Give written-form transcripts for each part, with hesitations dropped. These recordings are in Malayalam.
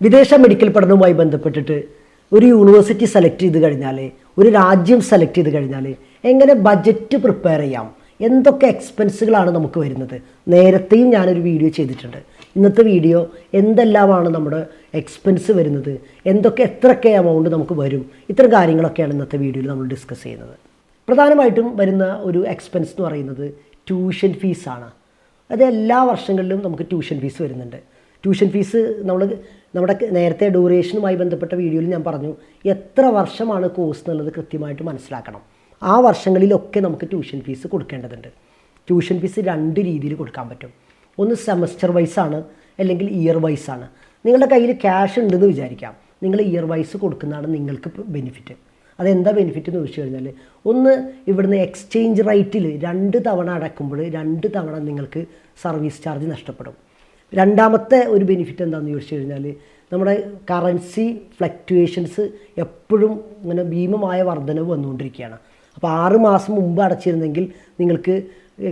വിദേശ മെഡിക്കൽ പഠനവുമായി ബന്ധപ്പെട്ടിട്ട് ഒരു യൂണിവേഴ്സിറ്റി സെലക്ട് ചെയ്ത് കഴിഞ്ഞാൽ, ഒരു രാജ്യം സെലക്ട് ചെയ്ത് കഴിഞ്ഞാൽ എങ്ങനെ ബഡ്ജറ്റ് പ്രിപ്പയർ ചെയ്യാം, എന്തൊക്കെ എക്സ്പെൻസുകളാണ് നമുക്ക് വരുന്നത്. നേരത്തെയും ഞാനൊരു വീഡിയോ ചെയ്തിട്ടുണ്ട്. ഇന്നത്തെ വീഡിയോ എന്തെല്ലാമാണ് നമ്മുടെ എക്സ്പെൻസ് വരുന്നത്, എത്രയൊക്കെ എമൗണ്ട് നമുക്ക് വരും, ഇത്തരം കാര്യങ്ങളൊക്കെയാണ് ഇന്നത്തെ വീഡിയോയിൽ നമ്മൾ ഡിസ്കസ് ചെയ്യുന്നത്. പ്രധാനമായിട്ടും വരുന്ന ഒരു എക്സ്പെൻസ് എന്ന് പറയുന്നത് ട്യൂഷൻ ഫീസാണ്. അത് എല്ലാ വർഷങ്ങളിലും നമുക്ക് ട്യൂഷൻ ഫീസ് വരുന്നുണ്ട്. ട്യൂഷൻ ഫീസ് നമ്മുടെ നേരത്തെ ഡ്യൂറേഷനുമായി ബന്ധപ്പെട്ട വീഡിയോയിൽ ഞാൻ പറഞ്ഞു, എത്ര വർഷമാണ് കോഴ്സ് എന്നുള്ളത് കൃത്യമായിട്ട് മനസ്സിലാക്കണം. ആ വർഷങ്ങളിലൊക്കെ നമുക്ക് ട്യൂഷൻ ഫീസ് കൊടുക്കേണ്ടതുണ്ട്. ട്യൂഷൻ ഫീസ് രണ്ട് രീതിയിൽ കൊടുക്കാൻ പറ്റും. ഒന്ന് സെമസ്റ്റർ വൈസാണ്, അല്ലെങ്കിൽ ഇയർ വൈസാണ്. നിങ്ങളുടെ കയ്യിൽ ക്യാഷ് ഉണ്ടെന്ന് വിചാരിക്കാം, നിങ്ങൾ ഇയർ വൈസ് കൊടുക്കുന്നതാണ് നിങ്ങൾക്ക് ബെനിഫിറ്റ്. അതെന്താ ബെനിഫിറ്റ് എന്ന് ചോദിച്ചു കഴിഞ്ഞാൽ, ഒന്ന് ഇവിടുന്ന് എക്സ്ചേഞ്ച് റേറ്റിൽ 2 തവണ അടക്കുമ്പോൾ 2 തവണ നിങ്ങൾക്ക് സർവീസ് ചാർജ് നഷ്ടപ്പെടും. രണ്ടാമത്തെ ഒരു ബെനിഫിറ്റ് എന്താണെന്ന് ചോദിച്ചു കഴിഞ്ഞാൽ, നമ്മുടെ കറൻസി ഫ്ലക്ച്വേഷൻസ് എപ്പോഴും ഇങ്ങനെ ഭീമമായ വർധനവ് വന്നുകൊണ്ടിരിക്കുകയാണ്. അപ്പോൾ 6 മാസം മുമ്പ് അടച്ചിരുന്നെങ്കിൽ നിങ്ങൾക്ക്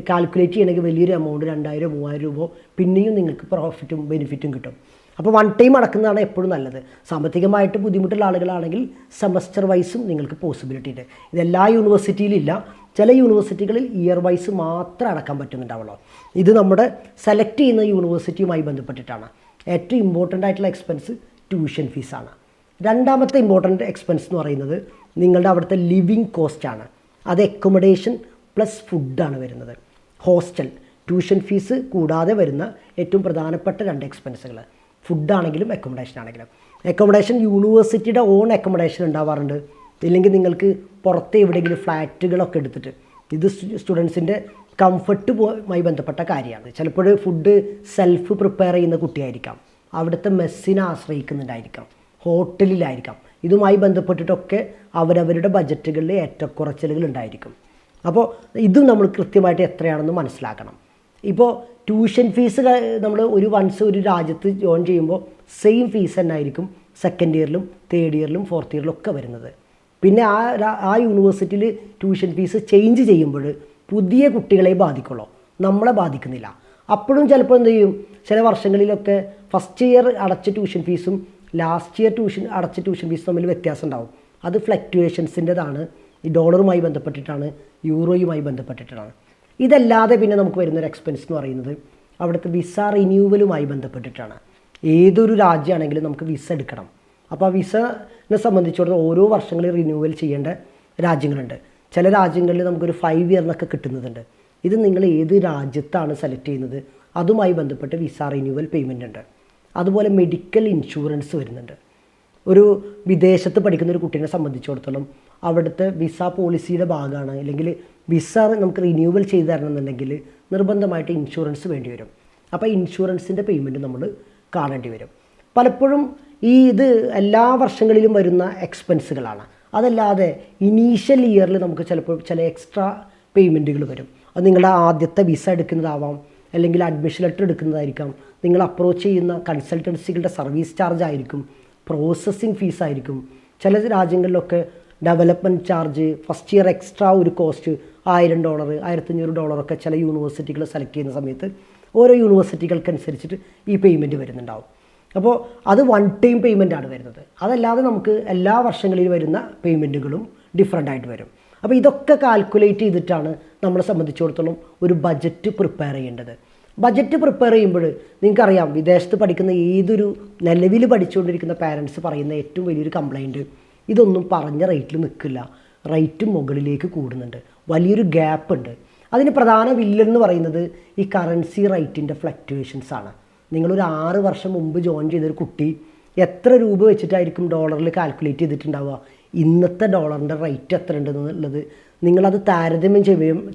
കാൽക്കുലേറ്റ് ചെയ്യണമെങ്കിൽ വലിയൊരു എമൗണ്ട് 2000-3000 രൂപ പിന്നെയും നിങ്ങൾക്ക് പ്രോഫിറ്റും ബെനിഫിറ്റും കിട്ടും. അപ്പോൾ വൺ ടൈം അടക്കുന്നതാണ് എപ്പോഴും നല്ലത്. സാമ്പത്തികമായിട്ട് ബുദ്ധിമുട്ടുള്ള ആളുകളാണെങ്കിൽ സെമസ്റ്റർ വൈസും നിങ്ങൾക്ക് പോസിബിലിറ്റി ഉണ്ട്. ഇതെല്ലാ യൂണിവേഴ്സിറ്റിയിലില്ല. ചില യൂണിവേഴ്സിറ്റികളിൽ ഇയർ വൈസ് മാത്രം അടക്കാൻ പറ്റുന്നുണ്ടാവുള്ളൂ. ഇത് നമ്മുടെ സെലക്ട് ചെയ്യുന്ന യൂണിവേഴ്സിറ്റിയുമായി ബന്ധപ്പെട്ടിട്ടാണ്. ഏറ്റവും ഇമ്പോർട്ടൻ്റ് ആയിട്ടുള്ള എക്സ്പെൻസ് ട്യൂഷൻ ഫീസാണ്. രണ്ടാമത്തെ ഇമ്പോർട്ടൻ്റ് എക്സ്പെൻസ് എന്ന് പറയുന്നത് നിങ്ങളുടെ അവിടുത്തെ ലിവിങ് കോസ്റ്റാണ്. അത് അക്കോമഡേഷൻ പ്ലസ് ഫുഡാണ് വരുന്നത്. ഹോസ്റ്റൽ, ട്യൂഷൻ ഫീസ് കൂടാതെ വരുന്ന ഏറ്റവും പ്രധാനപ്പെട്ട 2 എക്സ്പെൻസുകൾ ഫുഡാണെങ്കിലും അക്കോമഡേഷൻ ആണെങ്കിലും. അക്കോമഡേഷൻ യൂണിവേഴ്സിറ്റിയുടെ ഓൺ അക്കോമഡേഷൻ ഉണ്ടാവാറുണ്ട്. ഇല്ലെങ്കിൽ നിങ്ങൾക്ക് പുറത്ത് എവിടെയെങ്കിലും ഫ്ലാറ്റുകളൊക്കെ എടുത്തിട്ട്, ഇത് സ്റ്റുഡൻസിൻ്റെ കംഫർട്ടുമായി ബന്ധപ്പെട്ട കാര്യമാണ്. ചിലപ്പോൾ ഫുഡ് സെൽഫ് പ്രിപ്പയർ ചെയ്യുന്ന കുട്ടിയായിരിക്കാം, അവിടുത്തെ മെസ്സിനെ ആശ്രയിക്കുന്നുണ്ടായിരിക്കാം, ഹോട്ടലിലായിരിക്കാം. ഇതുമായി ബന്ധപ്പെട്ടിട്ടൊക്കെ അവരവരുടെ ബജറ്റുകളിൽ ഏറ്റക്കുറച്ചിലുകൾ ഉണ്ടായിരിക്കും. അപ്പോൾ ഇതും നമ്മൾ കൃത്യമായിട്ട് എത്രയാണെന്ന് മനസ്സിലാക്കണം. ഇപ്പോൾ ട്യൂഷൻ ഫീസ് നമ്മൾ ഒരു രാജ്യത്ത് ജോയിൻ ചെയ്യുമ്പോൾ സെയിം ഫീസ് തന്നെ ആയിരിക്കും സെക്കൻഡ് ഇയറിലും തേർഡ് ഇയറിലും ഫോർത്ത് ഇയറിലും ഒക്കെ വരുന്നത്. പിന്നെ ആ യൂണിവേഴ്സിറ്റിയിൽ ട്യൂഷൻ ഫീസ് ചേഞ്ച് ചെയ്യുമ്പോൾ പുതിയ കുട്ടികളെ ബാധിക്കുള്ളൂ, നമ്മളെ ബാധിക്കുന്നില്ല. അപ്പോഴും ചിലപ്പോൾ എന്ത് ചെയ്യും, ചില വർഷങ്ങളിലൊക്കെ ഫസ്റ്റ് ഇയർ അടച്ച ട്യൂഷൻ ഫീസും ലാസ്റ്റ് ഇയർ അടച്ച ട്യൂഷൻ ഫീസും തമ്മിൽ വ്യത്യാസം ഉണ്ടാവും. അത് ഫ്ലക്ച്വേഷൻസിൻ്റെതാണ്. ഈ ഡോളറുമായി ബന്ധപ്പെട്ടിട്ടാണ്, യൂറോയുമായി ബന്ധപ്പെട്ടിട്ടാണ്. ഇതല്ലാതെ പിന്നെ നമുക്ക് വരുന്നൊരു എക്സ്പെൻസ് എന്ന് പറയുന്നത് അവിടുത്തെ വിസ റിന്യൂവലുമായി ബന്ധപ്പെട്ടിട്ടാണ്. ഏതൊരു രാജ്യമാണെങ്കിലും നമുക്ക് വിസ എടുക്കണം. അപ്പോൾ ആ വിസനെ സംബന്ധിച്ചിടത്തോളം ഓരോ വർഷങ്ങളിൽ റിന്യൂവൽ ചെയ്യേണ്ട രാജ്യങ്ങളുണ്ട്. ചില രാജ്യങ്ങളിൽ നമുക്കൊരു 5 ഇയറിനൊക്കെ കിട്ടുന്നതുണ്ട്. ഇത് നിങ്ങൾ ഏത് രാജ്യത്താണ് സെലക്ട് ചെയ്യുന്നത് അതുമായി ബന്ധപ്പെട്ട് വിസ റിന്യൂവൽ പേയ്മെൻ്റ് ഉണ്ട്. അതുപോലെ മെഡിക്കൽ ഇൻഷുറൻസ് വരുന്നുണ്ട്. ഒരു വിദേശത്ത് പഠിക്കുന്ന ഒരു കുട്ടീനെ സംബന്ധിച്ചിടത്തോളം അവിടുത്തെ വിസ പോളിസിയുടെ ഭാഗമാണ്, അല്ലെങ്കിൽ വിസ നമുക്ക് റിന്യൂവൽ ചെയ്ത് തരണമെന്നുണ്ടെങ്കിൽ നിർബന്ധമായിട്ട് ഇൻഷുറൻസ് വേണ്ടി വരും. അപ്പോൾ ഇൻഷുറൻസിൻ്റെ പേയ്മെൻറ്റ് നമ്മൾ കാണേണ്ടി വരും. പലപ്പോഴും ഇത് എല്ലാ വർഷങ്ങളിലും വരുന്ന എക്സ്പെൻസുകളാണ്. അതല്ലാതെ ഇനീഷ്യൽ ഇയറിൽ നമുക്ക് ചിലപ്പോൾ ചില എക്സ്ട്രാ പേയ്മെൻറ്റുകൾ വരും. അത് നിങ്ങളുടെ ആദ്യത്തെ വിസ എടുക്കുന്നതാവാം, അല്ലെങ്കിൽ അഡ്മിഷൻ ലെറ്റർ എടുക്കുന്നതായിരിക്കാം, നിങ്ങൾ അപ്രോച്ച് ചെയ്യുന്ന കൺസൾട്ടൻസികളുടെ സർവീസ് ചാർജ് ആയിരിക്കും, പ്രോസസ്സിങ് ഫീസായിരിക്കും. ചില രാജ്യങ്ങളിലൊക്കെ development charge, first year extra ഒരു കോസ്റ്റ് $1000, $1500 ചില യൂണിവേഴ്സിറ്റികൾ സെലക്ട് ചെയ്യുന്ന സമയത്ത് ഓരോ യൂണിവേഴ്സിറ്റികൾക്കനുസരിച്ചിട്ട് ഈ പേയ്മെൻറ്റ് വരുന്നുണ്ടാവും. അപ്പോൾ അത് വൺ ടൈം പേയ്മെൻറ്റാണ് വരുന്നത്. അതല്ലാതെ നമുക്ക് എല്ലാ വർഷങ്ങളിലും വരുന്ന പേയ്മെൻറ്റുകളും ഡിഫറെൻ്റ് ആയിട്ട് വരും. അപ്പോൾ ഇതൊക്കെ കാൽക്കുലേറ്റ് ചെയ്തിട്ടാണ് നമ്മളെ സംബന്ധിച്ചിടത്തോളം ഒരു ബജറ്റ് പ്രിപ്പയർ ചെയ്യേണ്ടത്. ബജറ്റ് പ്രിപ്പയർ ചെയ്യുമ്പോൾ നിങ്ങൾക്കറിയാം, വിദേശത്ത് പഠിക്കുന്ന ഏതൊരു നിലവിൽ പഠിച്ചുകൊണ്ടിരിക്കുന്ന പാരൻസ് പറയുന്ന ഏറ്റവും വലിയൊരു കംപ്ലൈൻറ്റ്, ഇതൊന്നും പറഞ്ഞ റേറ്റിൽ നിൽക്കില്ല, റേറ്റ് മുകളിലേക്ക് കൂടുന്നുണ്ട്, വലിയൊരു ഗ്യാപ്പ് ഉണ്ട്. അതിന് പ്രധാന വില്ലൻ എന്ന് പറയുന്നത് ഈ കറൻസി റേറ്റിൻ്റെ ഫ്ലക്ച്വേഷൻസ് ആണ്. നിങ്ങളൊരു 6 വർഷം മുമ്പ് ജോയിൻ ചെയ്തൊരു കുട്ടി എത്ര രൂപ വെച്ചിട്ടായിരിക്കും ഡോളറിൽ കാൽക്കുലേറ്റ് ചെയ്തിട്ടുണ്ടാവുക, ഇന്നത്തെ ഡോളറിൻ്റെ റേറ്റ് എത്ര ഉണ്ടെന്നുള്ളത് നിങ്ങളത് താരതമ്യം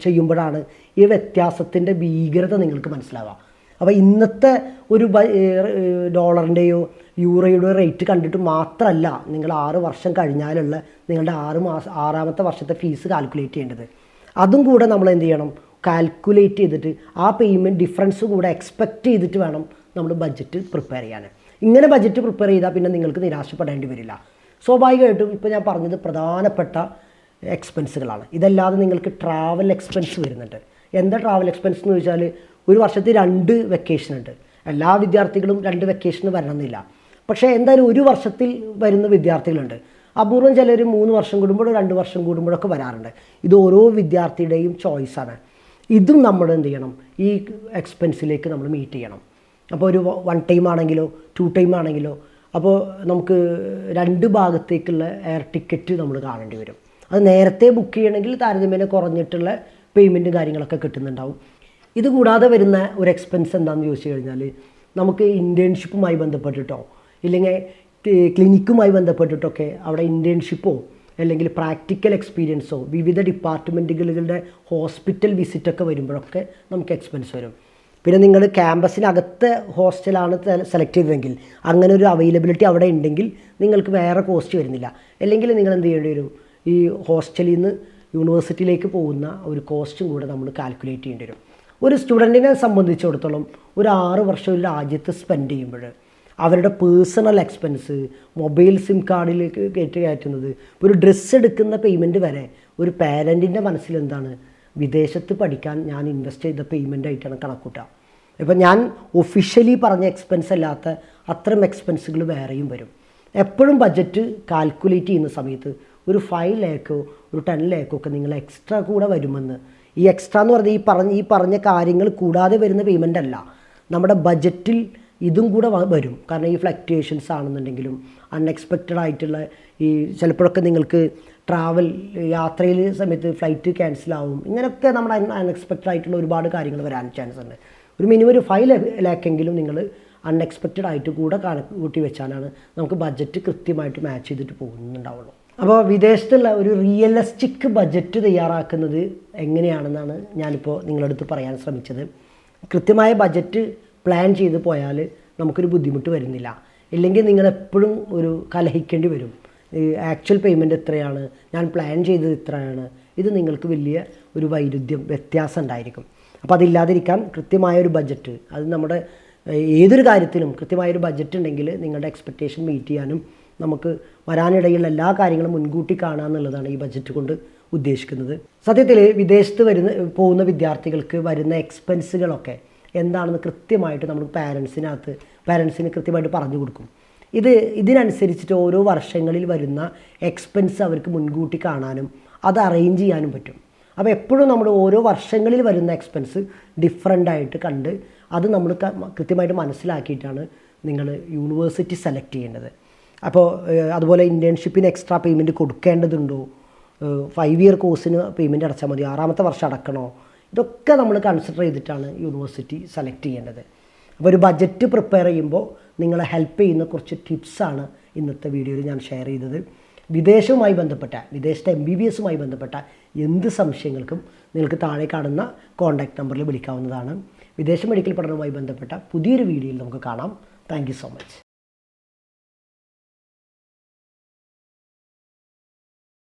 ചെയ്യുമ്പോഴാണ് ഈ വ്യത്യാസത്തിൻ്റെ ഭീകരത നിങ്ങൾക്ക് മനസ്സിലാവുക. അപ്പോൾ ഇന്നത്തെ ഒരു ഡോളറിൻ്റെയോ യൂറോയുടെയോ റേറ്റ് കണ്ടിട്ട് മാത്രമല്ല നിങ്ങൾ 6 വർഷം കഴിഞ്ഞാലുള്ള നിങ്ങളുടെ 6ാമത്തെ വർഷത്തെ ഫീസ് കാൽക്കുലേറ്റ് ചെയ്യേണ്ടത്. അതും കൂടെ നമ്മൾ എന്ത് ചെയ്യണം, കാൽക്കുലേറ്റ് ചെയ്തിട്ട് ആ പേയ്മെൻറ്റ് ഡിഫറൻസ് കൂടെ എക്സ്പെക്റ്റ് ചെയ്തിട്ട് വേണം നമ്മൾ ബഡ്ജറ്റ് പ്രിപ്പയർ ചെയ്യാൻ. ഇങ്ങനെ ബഡ്ജറ്റ് പ്രിപ്പയർ ചെയ്താൽ പിന്നെ നിങ്ങൾക്ക് നിരാശപ്പെടേണ്ടി വരില്ല. സ്വാഭാവികമായിട്ടും ഇപ്പോൾ ഞാൻ പറഞ്ഞത് പ്രധാനപ്പെട്ട എക്സ്പെൻസുകളാണ്. ഇതല്ലാതെ നിങ്ങൾക്ക് ട്രാവൽ എക്സ്പെൻസ് വരുന്നുണ്ട്. എന്താ ട്രാവൽ എക്സ്പെൻസ് എന്ന് ചോദിച്ചാൽ, ഒരു വർഷത്തിൽ 2 വെക്കേഷൻ ഉണ്ട്. എല്ലാ വിദ്യാർത്ഥികളും 2 വെക്കേഷന് വരണമെന്നില്ല. പക്ഷേ എന്തായാലും ഒരു വർഷത്തിൽ വരുന്ന വിദ്യാർത്ഥികളുണ്ട്. അപൂർവം ചിലർ 3 വർഷം കൂടുമ്പോഴോ 2 വർഷം കൂടുമ്പോഴൊക്കെ വരാറുണ്ട്. ഇത് ഓരോ വിദ്യാർത്ഥിയുടെയും ചോയ്സാണ്. ഇതും നമ്മൾ എന്ത് ചെയ്യണം, ഈ എക്സ്പെൻസിലേക്ക് നമ്മൾ മീറ്റ് ചെയ്യണം. അപ്പോൾ ഒരു 1 ടൈം ആണെങ്കിലോ 2 ടൈം ആണെങ്കിലോ അപ്പോൾ നമുക്ക് 2 ഭാഗത്തേക്കുള്ള എയർ ടിക്കറ്റ് നമ്മൾ കാണേണ്ടി വരും. അത് നേരത്തെ ബുക്ക് ചെയ്യണമെങ്കിൽ താരതമ്യേന കുറഞ്ഞിട്ടുള്ള പേയ്മെൻറ്റും കാര്യങ്ങളൊക്കെ കിട്ടുന്നുണ്ടാവും. ഇത് കൂടാതെ വരുന്ന ഒരു എക്സ്പെൻസ് എന്താണെന്ന് ചോദിച്ചു കഴിഞ്ഞാൽ, നമുക്ക് ഇൻറ്റേൺഷിപ്പുമായി ബന്ധപ്പെട്ടിട്ടോ ഇല്ലെങ്കിൽ ക്ലിനിക്കുമായി ബന്ധപ്പെട്ടിട്ടൊക്കെ അവിടെ ഇൻറ്റേൺഷിപ്പോ അല്ലെങ്കിൽ പ്രാക്ടിക്കൽ എക്സ്പീരിയൻസോ വിവിധ ഡിപ്പാർട്ട്മെൻറ്റുകളുടെ ഹോസ്പിറ്റൽ വിസിറ്റൊക്കെ വരുമ്പോഴൊക്കെ നമുക്ക് എക്സ്പെൻസ് വരും. പിന്നെ നിങ്ങൾ ക്യാമ്പസിനകത്ത് ഹോസ്റ്റലാണ് സെലക്ട് ചെയ്തതെങ്കിൽ അങ്ങനെ ഒരു അവൈലബിലിറ്റി അവിടെ ഉണ്ടെങ്കിൽ നിങ്ങൾക്ക് വേറെ കോസ്റ്റ് വരുന്നില്ല. അല്ലെങ്കിൽ നിങ്ങൾ എന്ത് ചെയ്യേണ്ടി വരും, ഈ ഹോസ്റ്റലിൽ നിന്ന് യൂണിവേഴ്സിറ്റിയിലേക്ക് പോകുന്ന ഒരു കോസ്റ്റും കൂടെ നമ്മൾ കാൽക്കുലേറ്റ് ചെയ്യേണ്ടി വരും. ഒരു സ്റ്റുഡൻറ്റിനെ സംബന്ധിച്ചിടത്തോളം ഒരു 6 വർഷം ഒരു രാജ്യത്ത് സ്പെൻഡ് ചെയ്യുമ്പോൾ അവരുടെ പേഴ്സണൽ എക്സ്പെൻസ്, മൊബൈൽ സിം കാർഡിലേക്ക് കയറ്റുന്നത്, ഒരു ഡ്രസ്സ് എടുക്കുന്ന പേയ്മെൻറ്റ് വരെ ഒരു പാരൻറ്റിൻ്റെ മനസ്സിൽ എന്താണ്, വിദേശത്ത് പഠിക്കാൻ ഞാൻ ഇൻവെസ്റ്റ് ചെയ്ത പേയ്മെൻ്റ് ആയിട്ടാണ് കണക്കൂട്ടുക. ഇപ്പം ഞാൻ ഒഫീഷ്യലി പറഞ്ഞ എക്സ്പെൻസ് അല്ലാത്ത അത്തരം എക്സ്പെൻസുകൾ വേറെയും വരും. എപ്പോഴും ബഡ്ജറ്റ് കാൽക്കുലേറ്റ് ചെയ്യുന്ന സമയത്ത് ഒരു 5 ലാഖോ ഒരു 10 ലാഖോ ഒക്കെ നിങ്ങൾ എക്സ്ട്രാ കൂടെ വരുമെന്ന്, ഈ എക്സ്ട്രാ എന്ന് പറഞ്ഞാൽ ഈ പറഞ്ഞ കാര്യങ്ങൾ കൂടാതെ വരുന്ന പേയ്മെൻ്റ് അല്ല, നമ്മുടെ ബഡ്ജറ്റിൽ ഇതും കൂടെ വരും. കാരണം ഈ ഫ്ലക്ച്വേഷൻസ് ആണെന്നുണ്ടെങ്കിലും അൺഎക്സ്പെക്റ്റഡ് ആയിട്ടുള്ള ഈ ചിലപ്പോഴൊക്കെ നിങ്ങൾക്ക് യാത്രയിൽ സമയത്ത് ഫ്ലൈറ്റ് ക്യാൻസലാവും, ഇങ്ങനെയൊക്കെ നമ്മുടെ അൺഎക്സ്പെക്റ്റഡ് ആയിട്ടുള്ള ഒരുപാട് കാര്യങ്ങൾ വരാൻ ചാൻസ് ഉണ്ട്. ഒരു മിനിമം ഒരു 5 ലാഖെങ്കിലും നിങ്ങൾ അൺഎക്സ്പെക്റ്റഡ് ആയിട്ട് കൂടെ കൂട്ടി വെച്ചാലാണ് നമുക്ക് ബഡ്ജറ്റ് കൃത്യമായിട്ട് മാച്ച് ചെയ്തിട്ട് പോകുന്നുണ്ടാവുള്ളൂ. അപ്പോൾ വിദേശത്തുള്ള ഒരു റിയലിസ്റ്റിക് ബഡ്ജറ്റ് തയ്യാറാക്കുന്നത് എങ്ങനെയാണെന്നാണ് ഞാനിപ്പോൾ നിങ്ങളുടെ അടുത്ത് പറയാൻ ശ്രമിച്ചത്. കൃത്യമായ ബഡ്ജറ്റ് പ്ലാൻ ചെയ്ത് പോയാൽ നമുക്കൊരു ബുദ്ധിമുട്ട് വരുന്നില്ല. ഇല്ലെങ്കിൽ നിങ്ങളെപ്പോഴും ഒരു കലഹിക്കേണ്ടി വരും. ആക്ച്വൽ പേയ്മെൻറ്റ് എത്രയാണ്, ഞാൻ പ്ലാൻ ചെയ്തത് ഇത്രയാണ്, ഇത് നിങ്ങൾക്ക് വലിയ ഒരു വ്യത്യാസം ഉണ്ടായിരിക്കും. അപ്പോൾ അതില്ലാതിരിക്കാൻ കൃത്യമായൊരു ബഡ്ജറ്റ്, അത് നമ്മുടെ ഏതൊരു കാര്യത്തിലും കൃത്യമായൊരു ബഡ്ജറ്റ് ഉണ്ടെങ്കിൽ നിങ്ങളുടെ എക്സ്പെക്റ്റേഷൻ മീറ്റ് ചെയ്യാനും നമുക്ക് വരാനിടയിലുള്ള എല്ലാ കാര്യങ്ങളും മുൻകൂട്ടി കാണുക എന്നുള്ളതാണ് ഈ ബഡ്ജറ്റ് കൊണ്ട് ഉദ്ദേശിക്കുന്നത്. സത്യത്തിൽ വിദേശത്ത് പോകുന്ന വിദ്യാർത്ഥികൾക്ക് വരുന്ന എക്സ്പെൻസുകളൊക്കെ എന്താണെന്ന് കൃത്യമായിട്ട് നമ്മൾ പാരൻസിന് കൃത്യമായിട്ട് പറഞ്ഞു കൊടുക്കും. ഇതിനനുസരിച്ചിട്ട് ഓരോ വർഷങ്ങളിൽ വരുന്ന എക്സ്പെൻസ് അവർക്ക് മുൻകൂട്ടി കാണാനും അത് അറേഞ്ച് ചെയ്യാനും പറ്റും. അപ്പോൾ എപ്പോഴും നമ്മൾ ഓരോ വർഷങ്ങളിൽ വരുന്ന എക്സ്പെൻസ് ഡിഫറൻ്റായിട്ട് കണ്ട് അത് നമ്മൾ കൃത്യമായിട്ട് മനസ്സിലാക്കിയിട്ടാണ് നിങ്ങൾ യൂണിവേഴ്സിറ്റി സെലക്ട് ചെയ്യേണ്ടത്. അപ്പോൾ അതുപോലെ ഇൻറ്റേൺഷിപ്പിന് എക്സ്ട്രാ പേയ്മെൻറ്റ് കൊടുക്കേണ്ടതുണ്ടോ, 5 ഇയർ കോഴ്സിന് പേയ്മെൻറ്റ് അടച്ചാൽ മതി, 6ാമത്തെ വർഷം അടക്കണോ, ഇതൊക്കെ നമ്മൾ കൺസിഡർ ചെയ്തിട്ടാണ് യൂണിവേഴ്സിറ്റി സെലക്ട് ചെയ്യേണ്ടത്. അപ്പോൾ ഒരു ബഡ്ജറ്റ് പ്രിപ്പയർ ചെയ്യുമ്പോൾ നിങ്ങളെ ഹെൽപ്പ് ചെയ്യുന്ന കുറച്ച് ടിപ്സാണ് ഇന്നത്തെ വീഡിയോയിൽ ഞാൻ ഷെയർ ചെയ്തത്. വിദേശവുമായി ബന്ധപ്പെട്ട വിദേശത്തെ MBBSുമായി ബന്ധപ്പെട്ട എന്ത് സംശയങ്ങൾക്കും നിങ്ങൾക്ക് താഴെ കാണുന്ന കോൺടാക്റ്റ് നമ്പറിൽ വിളിക്കാവുന്നതാണ്. വിദേശ മെഡിക്കൽ പഠനവുമായി ബന്ധപ്പെട്ട പുതിയൊരു വീഡിയോയിൽ നമുക്ക് കാണാം. Thank you so much.